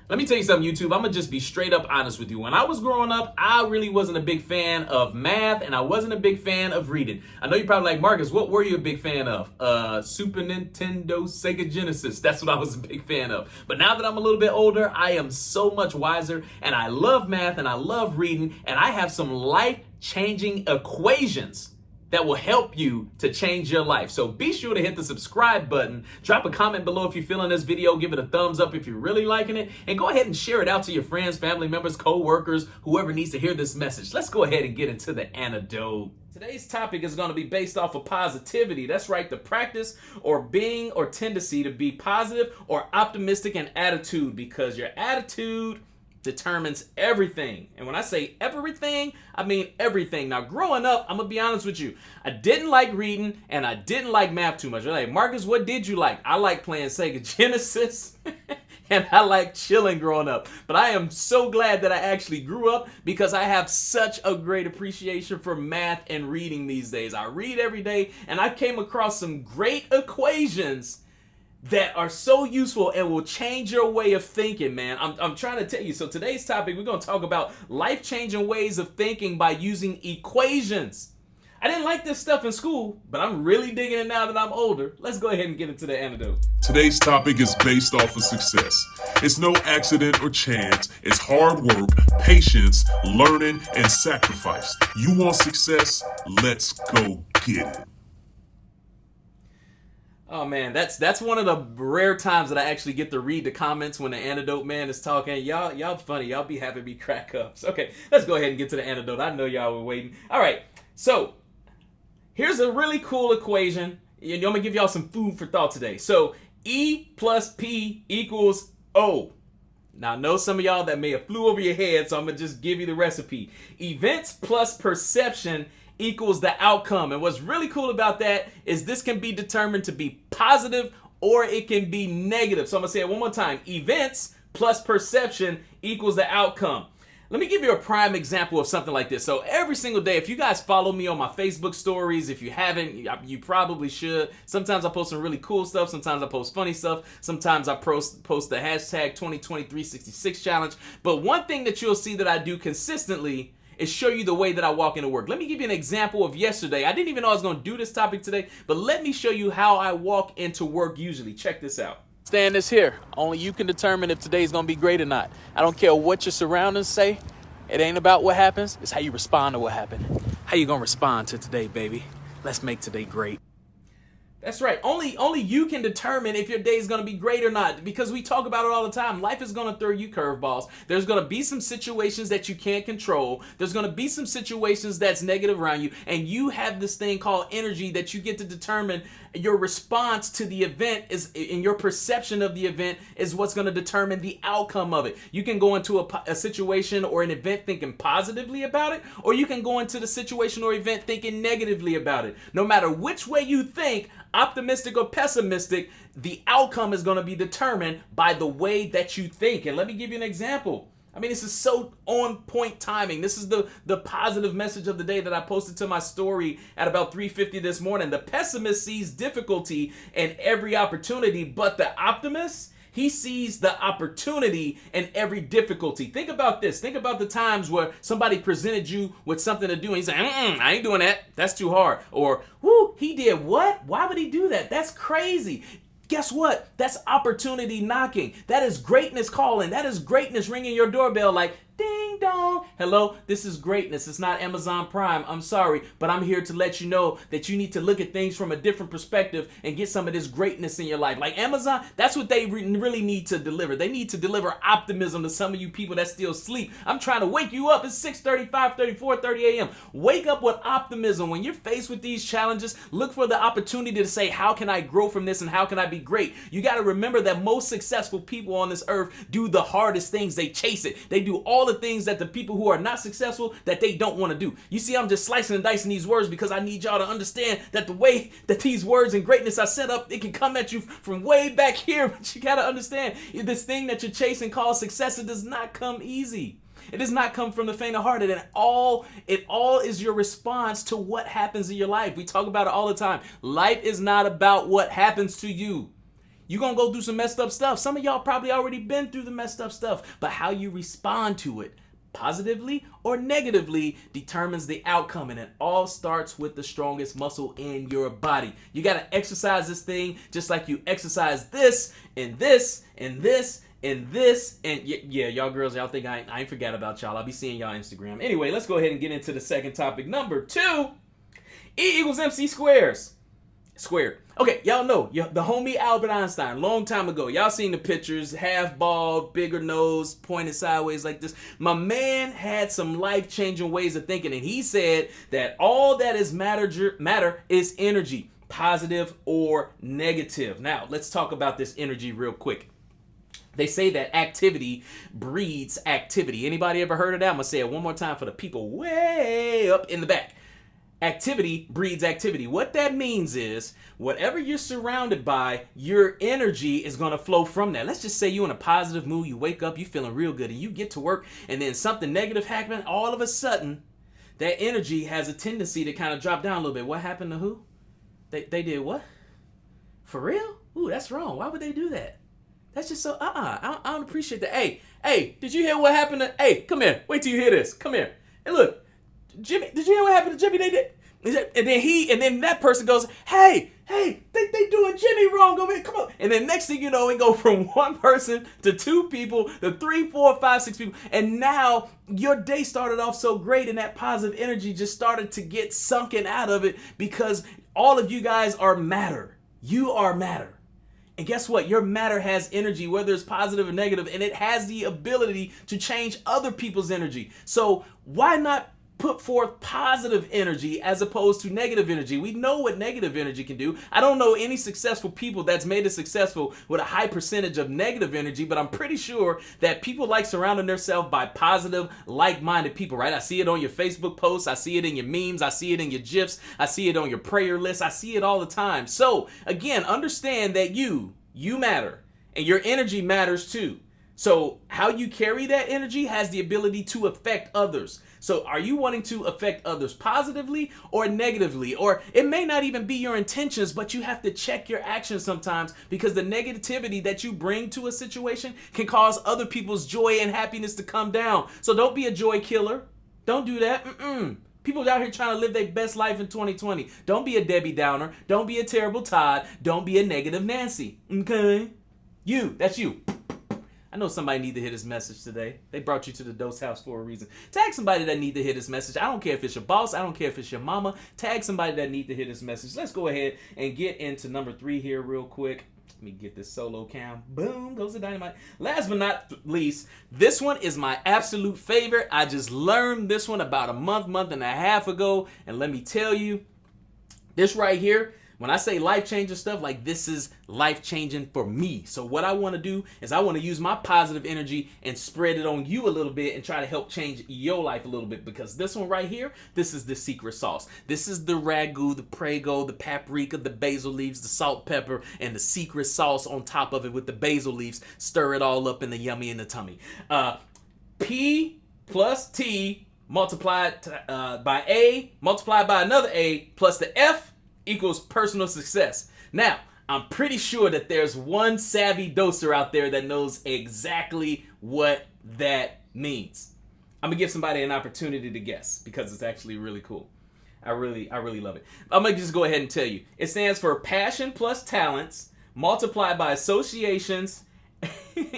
Let me tell you something, YouTube. I'm going to just be straight up honest with you. When I was growing up, I really wasn't a big fan of math, and I wasn't a big fan of reading. I know you're probably like, Marcus, what were you a big fan of? Super Nintendo, Sega Genesis. That's what I was a big fan of. But now that I'm a little bit older, I am so much wiser, and I love math, and I love reading, and I have some life-changing equations that will help you to change your life. So be sure to hit the subscribe button, drop a comment below if you're feeling this video, give it a thumbs up if you're really liking it, and go ahead and share it out to your friends, family members, co-workers, whoever needs to hear this message. Let's go ahead and get into the antidote. Today's topic is going to be based off of positivity. That's right, the practice or being or tendency to be positive or optimistic in attitude, because your attitude determines everything. And when I say everything, I mean everything. Now, growing up, I'm gonna be honest with you, I didn't like reading and I didn't like math too much. You're like, Marcus, what did you like? I like playing Sega Genesis and I like chilling growing up. But I am so glad that I actually grew up, because I have such a great appreciation for math and reading these days. I read every day, and I came across some great equations that are so useful and will change your way of thinking, man. I'm trying to tell you. So today's topic, we're going to talk about life-changing ways of thinking by using equations. I didn't like this stuff in school, but I'm really digging it now that I'm older. Let's go ahead and get into the antidote. Today's topic is based off of success. It's no accident or chance. It's hard work, patience, learning, and sacrifice. You want success? Let's go get it. Oh man, that's one of the rare times that I actually get to read the comments when the antidote man is talking. Y'all funny. Y'all be happy to be crack ups. Okay, let's go ahead and get to the antidote. I know y'all were waiting. All right, so here's a really cool equation. I'm gonna give y'all some food for thought today. So E plus P equals O. Now, I know some of y'all that may have flew over your head, so I'm gonna just give you the recipe. Events plus perception equals the outcome. And what's really cool about that is this can be determined to be positive or it can be negative. So I'm gonna say it one more time. Events plus perception equals the outcome. Let me give you a prime example of something like this. So every single day, if you guys follow me on my Facebook stories, if you haven't, you probably should. Sometimes I post some really cool stuff. Sometimes I post funny stuff. Sometimes I post the hashtag 202366 challenge. But one thing that you'll see that I do consistently is show you the way that I walk into work. Let me give you an example of yesterday. I didn't even know I was going to do this topic today, but let me show you how I walk into work usually. Check this out. Stand this here. Only you can determine if today's going to be great or not. I don't care what your surroundings say. It ain't about what happens. It's how you respond to what happened. How you going to respond to today, baby? Let's make today great. That's right. Only you can determine if your day is going to be great or not, because we talk about it all the time. Life is going to throw you curveballs. There's going to be some situations that you can't control. There's going to be some situations that's negative around you, and you have this thing called energy that you get to determine. Your response to the event is, in your perception of the event, is what's going to determine the outcome of it. You can go into a situation or an event thinking positively about it, or you can go into the situation or event thinking negatively about it. No matter which way you think, optimistic or pessimistic, the outcome is going to be determined by the way that you think. And let me give you an example. I mean, this is so on point timing. This is the positive message of the day that I posted to my story at about 3:50 this morning. The pessimist sees difficulty in every opportunity, but the optimist, he sees the opportunity in every difficulty. Think about this. Think about the times where somebody presented you with something to do and he's like, I ain't doing that. That's too hard. Or, whoo, he did what? Why would he do that? That's crazy. Guess what? That's opportunity knocking. That is greatness calling. That is greatness ringing your doorbell like, ding dong. Hello, this is greatness. It's not Amazon Prime. I'm sorry, but I'm here to let you know that you need to look at things from a different perspective and get some of this greatness in your life. Like Amazon, that's what they really need to deliver. They need to deliver optimism to some of you people that still sleep. I'm trying to wake you up. It's 6:30, 5:30, 4:30 a.m. Wake up with optimism. When you're faced with these challenges, look for the opportunity to say, how can I grow from this and how can I be great? You got to remember that most successful people on this earth do the hardest things. They chase it. They do all the things that the people who are not successful, that they don't want to do. You see, I'm just slicing and dicing these words because I need y'all to understand that the way that these words and greatness are set up, it can come at you from way back here. But you got to understand, this thing that you're chasing called success, it does not come easy. It does not come from the faint of hearted. And it all is your response to what happens in your life. We talk about it all the time. Life is not about what happens to you. You're going to go through some messed up stuff. Some of y'all probably already been through the messed up stuff, but how you respond to it, positively or negatively, determines the outcome, and it all starts with the strongest muscle in your body. You got to exercise this thing just like you exercise this and this and this and this. And yeah, y'all girls, y'all think I ain't forgot about y'all. I'll be seeing y'all Instagram. Anyway, let's go ahead and get into the second topic. Number 2, E equals MC squared. Okay, y'all know the homie Albert Einstein, long time ago. Y'all seen the pictures, half bald, bigger nose, pointed sideways like this. My man had some life-changing ways of thinking, and he said that all that is matter is energy, positive or negative. Now, let's talk about this energy real quick. They say that activity breeds activity. Anybody ever heard of that? I'm going to say it one more time for the people way up in the back. Activity breeds activity. What that means is whatever you're surrounded by, your energy is going to flow from that. Let's just say you're in a positive mood. You wake up, you feeling real good, and you get to work, and then something negative happens. All of a sudden, that energy has a tendency to kind of drop down a little bit. What happened to who? They did what? For real? Ooh, that's wrong. Why would they do that? That's just so, I don't appreciate that. Hey, did you hear what happened to, hey, come here. Wait till you hear this. Come here. Hey, look. Jimmy, did you hear what happened to Jimmy? They did. And then that person goes, hey, they doing Jimmy wrong over here. Come on. And then next thing you know, it go from one person to 2 people to 3, 4, 5, 6 people. And now your day started off so great, and that positive energy just started to get sunken out of it because all of you guys are matter. You are matter. And guess what? Your matter has energy, whether it's positive or negative, and it has the ability to change other people's energy. So why not put forth positive energy as opposed to negative energy? We know what negative energy can do. I don't know any successful people that's made it successful with a high percentage of negative energy, but I'm pretty sure that people like surrounding themselves by positive, like-minded people, right? I see it on your Facebook posts. I see it in your memes. I see it in your GIFs. I see it on your prayer list. I see it all the time. So again, understand that you matter, and your energy matters too. So how you carry that energy has the ability to affect others. So are you wanting to affect others positively or negatively? Or it may not even be your intentions, but you have to check your actions sometimes, because the negativity that you bring to a situation can cause other people's joy and happiness to come down. So don't be a joy killer. Don't do that. People out here trying to live their best life in 2020. Don't be a Debbie Downer. Don't be a terrible Todd. Don't be a negative Nancy. Okay? That's you. I know somebody need to hear this message today. They brought you to the Dose House for a reason. Tag somebody that need to hear this message. I don't care if it's your boss. I don't care if it's your mama. Tag somebody that need to hear this message. Let's go ahead and get into number 3 here real quick. Let me get this solo cam. Boom, goes the dynamite. Last but not least, this one is my absolute favorite. I just learned this one about a month and a half ago. And let me tell you, this right here, when I say life-changing stuff, like this is life-changing for me. So what I want to do is I want to use my positive energy and spread it on you a little bit and try to help change your life a little bit, because this one right here, this is the secret sauce. This is the ragu, the prego, the paprika, the basil leaves, the salt, pepper, and the secret sauce on top of it with the basil leaves. Stir it all up in the yummy in the tummy. P plus T multiplied by A multiplied by another A plus the F equals personal success. Now, I'm pretty sure that there's one savvy doser out there that knows exactly what that means. I'm gonna give somebody an opportunity to guess because it's actually really cool. I really love it. I'm gonna just go ahead and tell you. It stands for passion plus talents multiplied by associations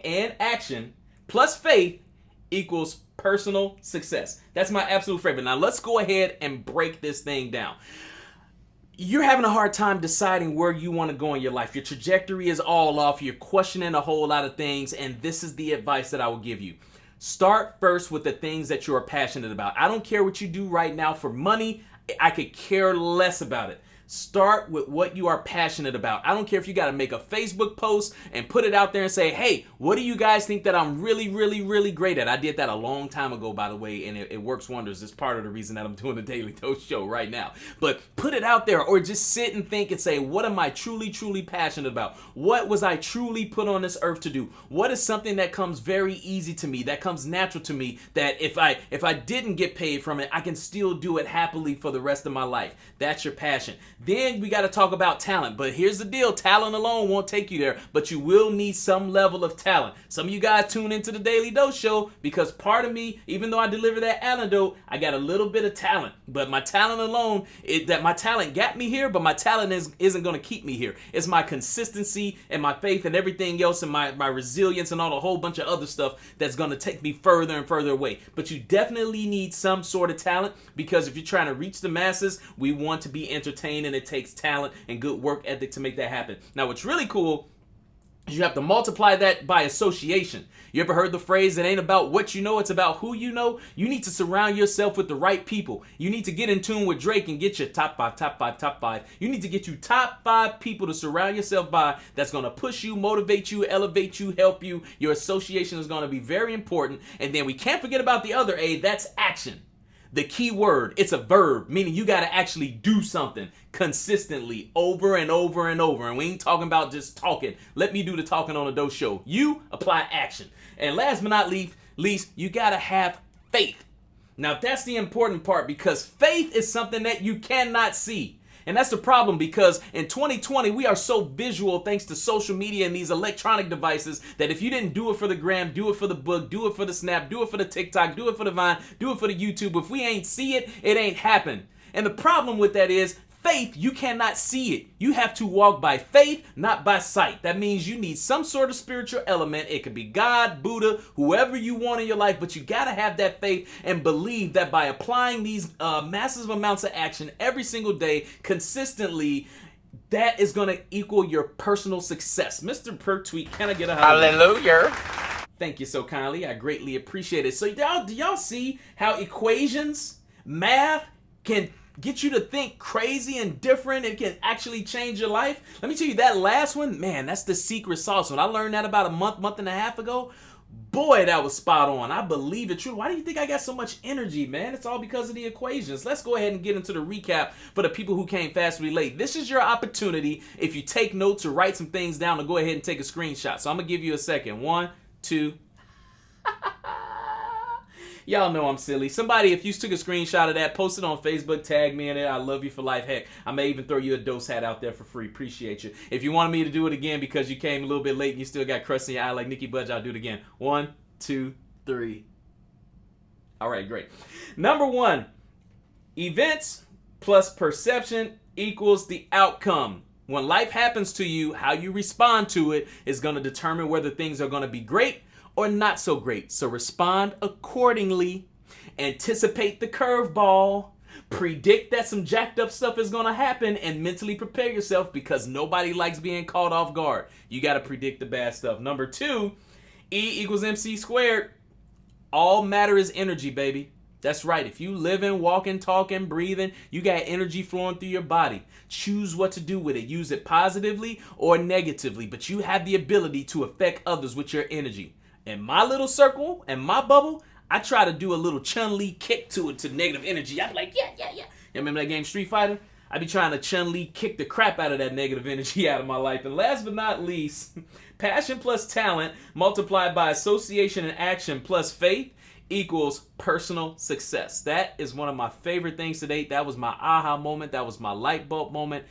and action plus faith equals personal success. That's my absolute favorite. Now let's go ahead and break this thing down. You're having a hard time deciding where you want to go in your life. Your trajectory is all off. You're questioning a whole lot of things, and this is the advice that I will give you. Start first with the things that you are passionate about. I don't care what you do right now for money. I could care less about it. Start with what you are passionate about. I don't care if you got to make a Facebook post and put it out there and say, hey, what do you guys think that I'm really great at? I did that a long time ago, by the way, and it works wonders. It's part of the reason that I'm doing the Daily Dose show right now. But put it out there, or just sit and think and say, what am I truly passionate about? What was I truly put on this earth to do? What is something that comes very easy to me, that comes natural to me, that if I didn't get paid from it, I can still do it happily for the rest of my life? That's your passion. Then we got to talk about talent. But here's the deal. Talent alone won't take you there, but you will need some level of talent. Some of you guys tune into the Daily Dose Show because part of me, even though I deliver that antidote, I got a little bit of talent. But my talent alone, my talent got me here, but my talent isn't going to keep me here. It's my consistency and my faith and everything else and my resilience and all a whole bunch of other stuff that's going to take me further and further away. But you definitely need some sort of talent, because if you're trying to reach the masses, we want to be entertained, and it takes talent and good work ethic to make that happen. Now, what's really cool is you have to multiply that by association. You ever heard the phrase, it ain't about what you know, it's about who you know? You need to surround yourself with the right people. You need to get in tune with Drake and get your top five. You need to get you top 5 people to surround yourself by that's going to push you, motivate you, elevate you, help you. Your association is going to be very important. And then we can't forget about the other A, that's action. The key word, it's a verb, meaning you got to actually do something consistently over and over and over. And we ain't talking about just talking. Let me do the talking on the Dose Show. You apply action. And last but not least, you got to have faith. Now, that's the important part, because faith is something that you cannot see. And that's the problem, because in 2020, we are so visual thanks to social media and these electronic devices that if you didn't do it for the gram, do it for the book, do it for the snap, do it for the TikTok, do it for the Vine, do it for the YouTube. If we ain't see it, it ain't happen. And the problem with that is faith, you cannot see it. You have to walk by faith, not by sight. That means you need some sort of spiritual element. It could be God, Buddha, whoever you want in your life, but you got to have that faith and believe that by applying these massive amounts of action every single day consistently, that is going to equal your personal success. Mr. Pertweet, can I get a hallelujah? Thank you so kindly. I greatly appreciate it. So do y'all see how equations, math can get you to think crazy and different and can actually change your life? Let me tell you, that last one, man, that's the secret sauce. When I learned that about a month and a half ago, boy, that was spot on. I believe it true. Why do you think I got so much energy, man? It's all because of the equations. Let's go ahead and get into the recap for the people who came fast and late. This is your opportunity, if you take notes or write some things down, to go ahead and take a screenshot. So I'm going to give you a second. 1, 2. Y'all know I'm silly. Somebody, if you took a screenshot of that, post it on Facebook, tag me in it. I love you for life. Heck, I may even throw you a dose hat out there for free. Appreciate you. If you wanted me to do it again because you came a little bit late and you still got crust in your eye like Nicki Budge, I'll do it again. 1, 2, 3. All right, great. Number 1, events plus perception equals the outcome. When life happens to you, how you respond to it is going to determine whether things are going to be great or not so great. So respond accordingly. Anticipate the curveball. Predict that some jacked up stuff is going to happen, and mentally prepare yourself, because nobody likes being caught off guard. You got to predict the bad stuff. Number 2, E equals MC squared. All matter is energy, baby. That's right. If you living, walking, talking, breathing, you got energy flowing through your body. Choose what to do with it. Use it positively or negatively, but you have the ability to affect others with your energy. In my little circle, in my bubble, I try to do a little Chun-Li kick to it, to negative energy. I'm like, yeah. You remember that game Street Fighter? I be trying to Chun-Li kick the crap out of that negative energy out of my life. And last but not least, passion plus talent multiplied by association and action plus faith equals personal success. That is one of my favorite things to date. That was my aha moment. That was my light bulb moment.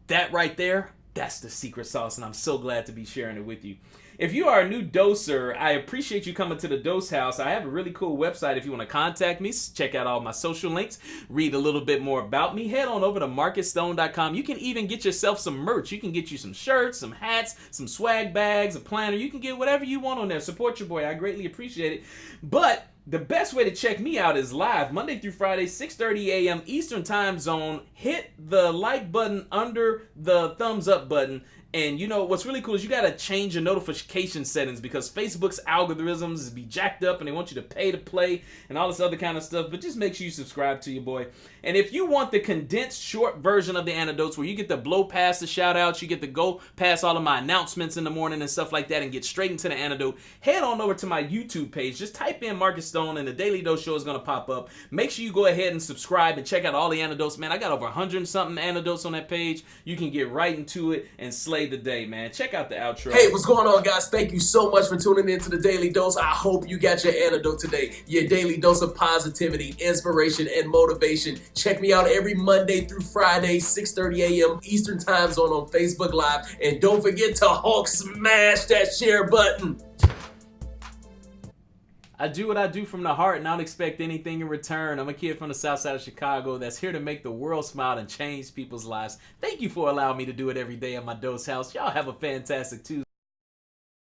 That right there, that's the secret sauce, and I'm so glad to be sharing it with you. If you are a new doser, I appreciate you coming to the Dose House. I have a really cool website if you want to contact me. Check out all my social links. Read a little bit more about me. Head on over to markissstone.com. You can even get yourself some merch. You can get you some shirts, some hats, some swag bags, a planner. You can get whatever you want on there. Support your boy. I greatly appreciate it. But the best way to check me out is live, Monday through Friday, 6:30 a.m. Eastern Time Zone. Hit the like button under the thumbs up button. And you know, what's really cool is you got to change your notification settings, because Facebook's algorithms be jacked up and they want you to pay to play and all this other kind of stuff. But just make sure you subscribe to your boy. And if you want the condensed short version of the anecdotes where you get to blow past the shout outs, you get to go past all of my announcements in the morning and stuff like that and get straight into the anecdote, head on over to my YouTube page. Just type in Markiss Stone and the Daily Dose Show is going to pop up. Make sure you go ahead and subscribe and check out all the anecdotes. Man, I got over 100 something anecdotes on that page. You can get right into it and slay play the day, man. Check out the outro. Hey, what's going on, guys? Thank you so much for tuning in to the Daily Dose. I hope you got your antidote today. Your daily dose of positivity, inspiration, and motivation. Check me out every Monday through Friday, 6:30 a.m. Eastern Time Zone on Facebook Live. And don't forget to Hulk smash that share button. I do what I do from the heart and I don't expect anything in return. I'm a kid from the south side of Chicago that's here to make the world smile and change people's lives. Thank you for allowing me to do it every day at my dose house. Y'all have a fantastic Tuesday.